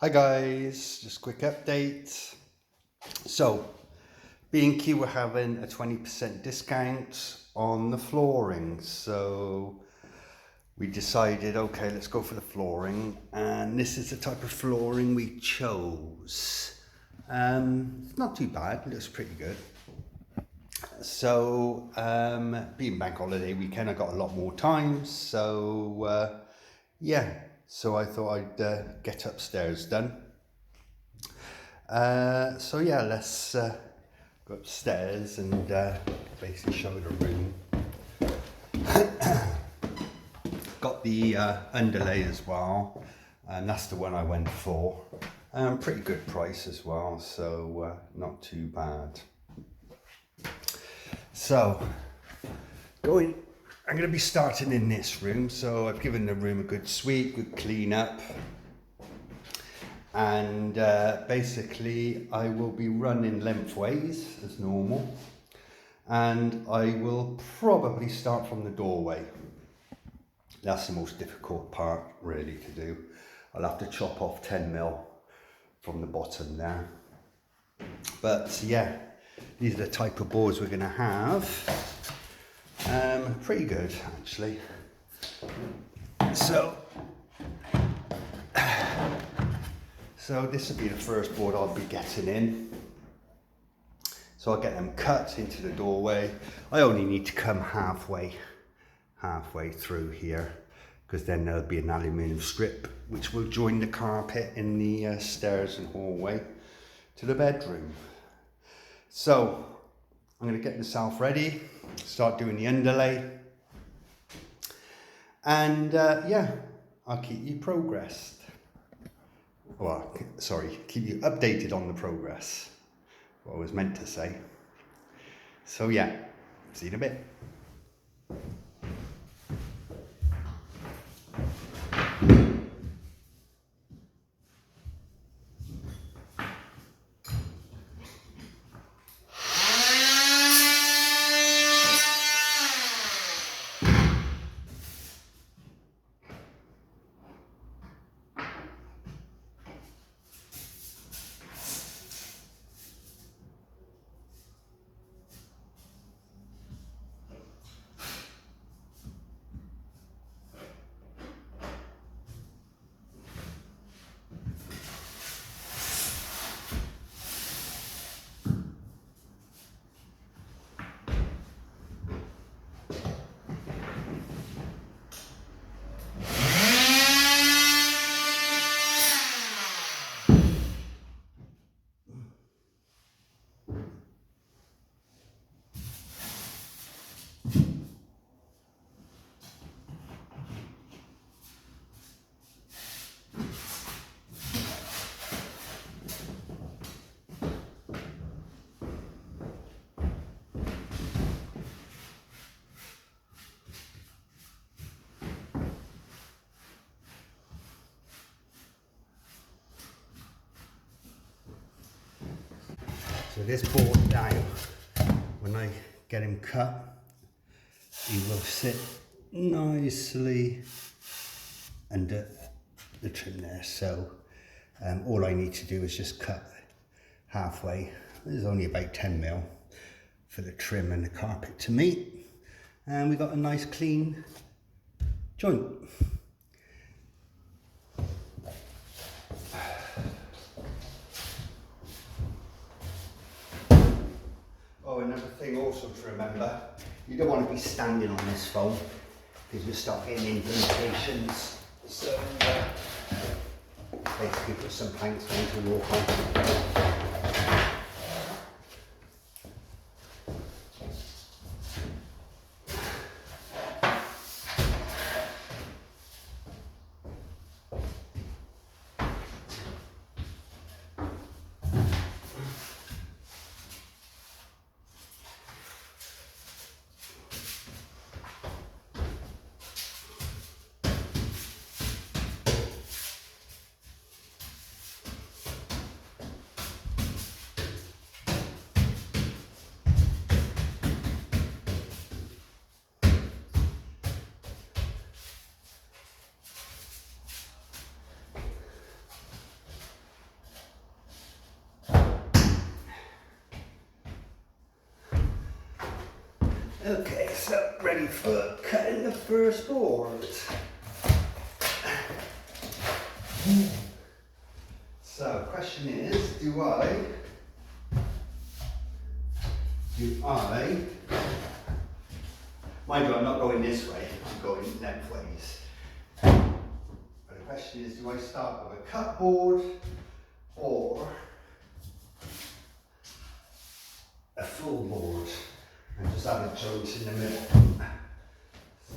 Hi guys, just a quick update. So, B&Q were having a 20% discount on the flooring. So we decided, okay, let's go for the flooring. And this is the type of flooring we chose. It's not too bad, it looks pretty good. So, being bank holiday weekend, I got a lot more time. So, yeah. So I thought I'd get upstairs done. So yeah, let's go upstairs and basically show the room. Got the underlay as well, and that's the one I went for. Pretty good price as well, so not too bad. So, I'm going to be starting in this room. So I've given the room a good sweep, good clean up. And basically I will be running lengthways as normal. And I will probably start from the doorway. That's the most difficult part really to do. I'll have to chop off 10mm from the bottom there. But yeah, these are the type of boards we're going to have. Pretty good actually. So this will be the first board I'll be getting in. So I'll get them cut into the doorway. I only need to come halfway through here, because then there'll be an aluminium strip which will join the carpet in the stairs and hallway to the bedroom. So I'm going to get myself ready, start doing the underlay, and yeah, I'll keep you progressed. Well, sorry, keep you updated on the progress. What I was meant to say. So yeah, see you in a bit. So this board now, when I get him cut, he will sit nicely under the trim there. So all I need to do is just cut halfway. There's only about 10mm for the trim and the carpet to meet, and we got a nice clean joint. Oh, another thing also to remember, you don't want to be standing on this foam because you'll start getting indentations. So basically put some planks down to walk on. Okay, so ready for cutting the first board. So question is, do I, mind you, I'm not going this way, I'm going lengthways. But the question is, do I start with a cut board or a full board and just have a joint in the middle? So,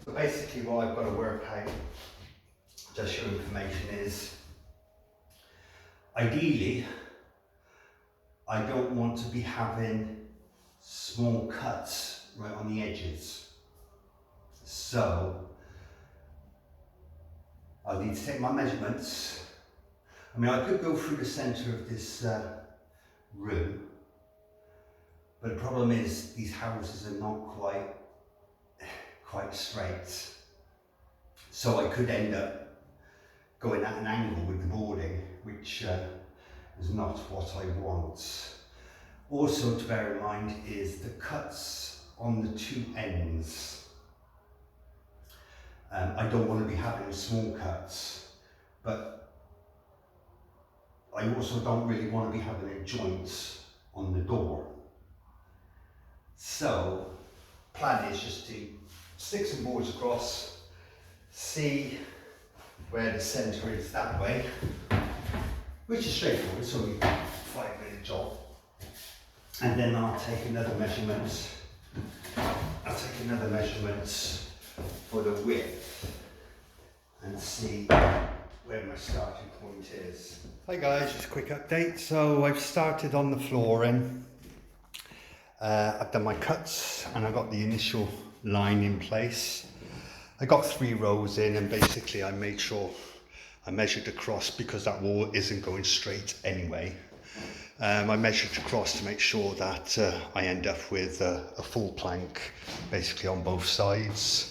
So basically what I've got to work out, just your information, is ideally I don't want to be having small cuts right on the edges. So I'll need to take my measurements. I mean, I could go through the centre of this room, but the problem is these houses are not quite straight. So I could end up going at an angle with the boarding, which is not what I want. Also to bear in mind is the cuts on the two ends. I don't want to be having small cuts, but I also don't really want to be having a joint on the door. So, plan is just to stick some boards across, see where the centre is that way, which is straightforward, it's only a 5-minute job. And then I'll take another measurement. For the width and see where my starting point is. Hi guys, just a quick update. So I've started on the flooring. I've done my cuts and I got the initial line in place. I got 3 rows in and basically I made sure I measured across because that wall isn't going straight anyway. I measured across to make sure that I end up with a full plank basically on both sides.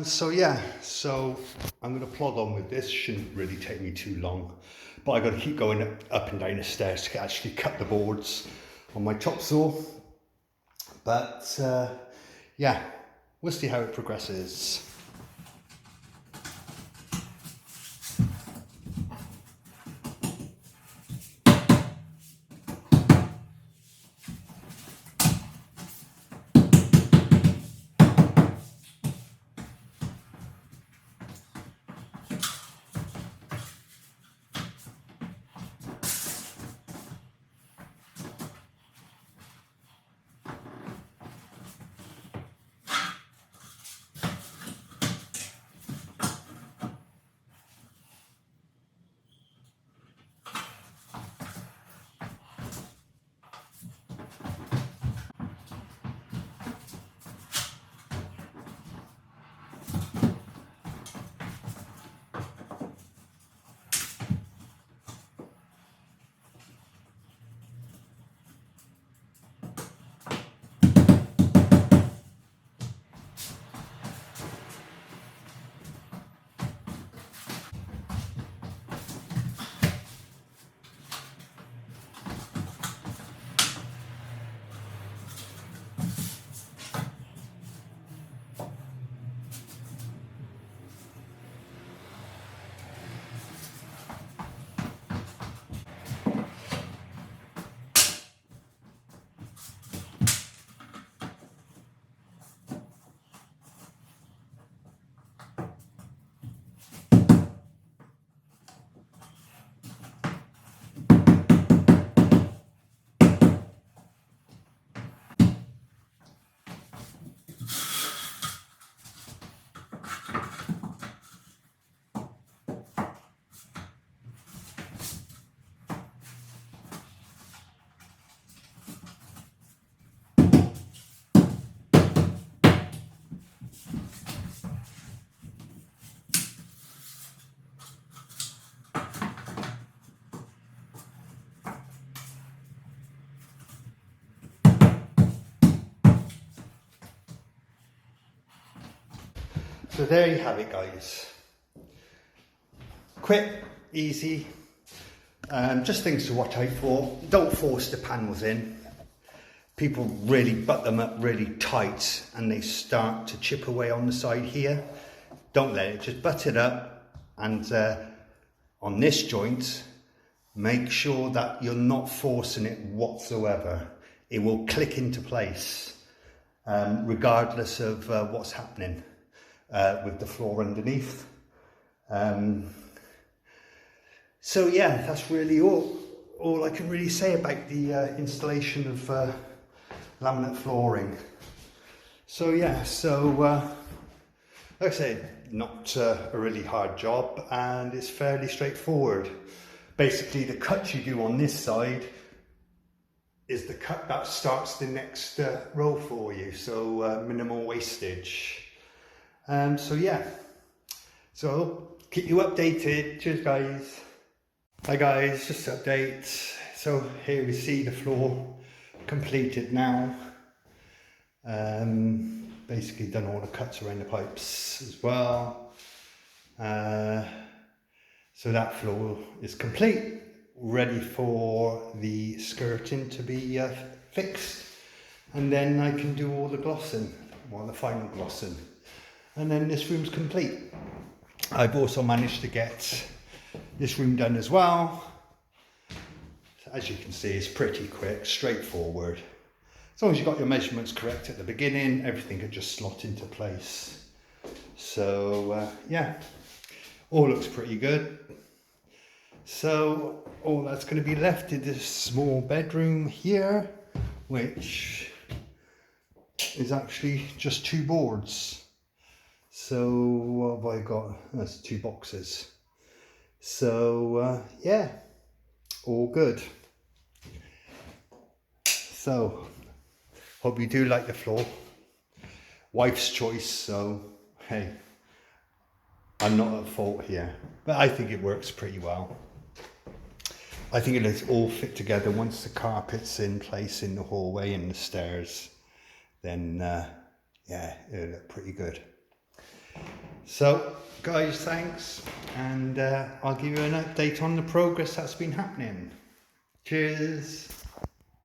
So yeah, so I'm going to plod on with this. Shouldn't really take me too long, but I've got to keep going up and down the stairs to actually cut the boards on my chop saw. But yeah, we'll see how it progresses. So there you have it guys. quick, easy, just things to watch out for. Don't force the panels in. People really butt them up really tight and they start to chip away on the side here. Don't let it, just butt it up, and on this joint, make sure that you're not forcing it whatsoever. It will click into place regardless of what's happening with the floor underneath. So yeah, that's really all I can really say about the installation of laminate flooring. So yeah, like I said, not a really hard job, and it's fairly straightforward. Basically, the cut you do on this side is the cut that starts the next row for you, so minimal wastage. So yeah, so keep you updated. Cheers guys. Hi guys, just to update. So here we see the floor completed now. Basically done all the cuts around the pipes as well. So that floor is complete, ready for the skirting to be fixed, and then I can do all the glossing, well, the final glossing, and then this room's complete. I've also managed to get this room done as well. As you can see, it's pretty quick, straightforward. As long as you got your measurements correct at the beginning, everything can just slot into place. So yeah, all looks pretty good. So all that's going to be left is this small bedroom here, which is actually just 2 boards. So what have I got? That's 2 boxes. So yeah, all good. So hope you do like the floor. Wife's choice, so hey, I'm not at fault here, but I think it works pretty well. I think it'll all fit together once the carpet's in place in the hallway and the stairs. Then yeah, it'll look pretty good. So guys, thanks, and I'll give you an update on the progress that's been happening. Cheers.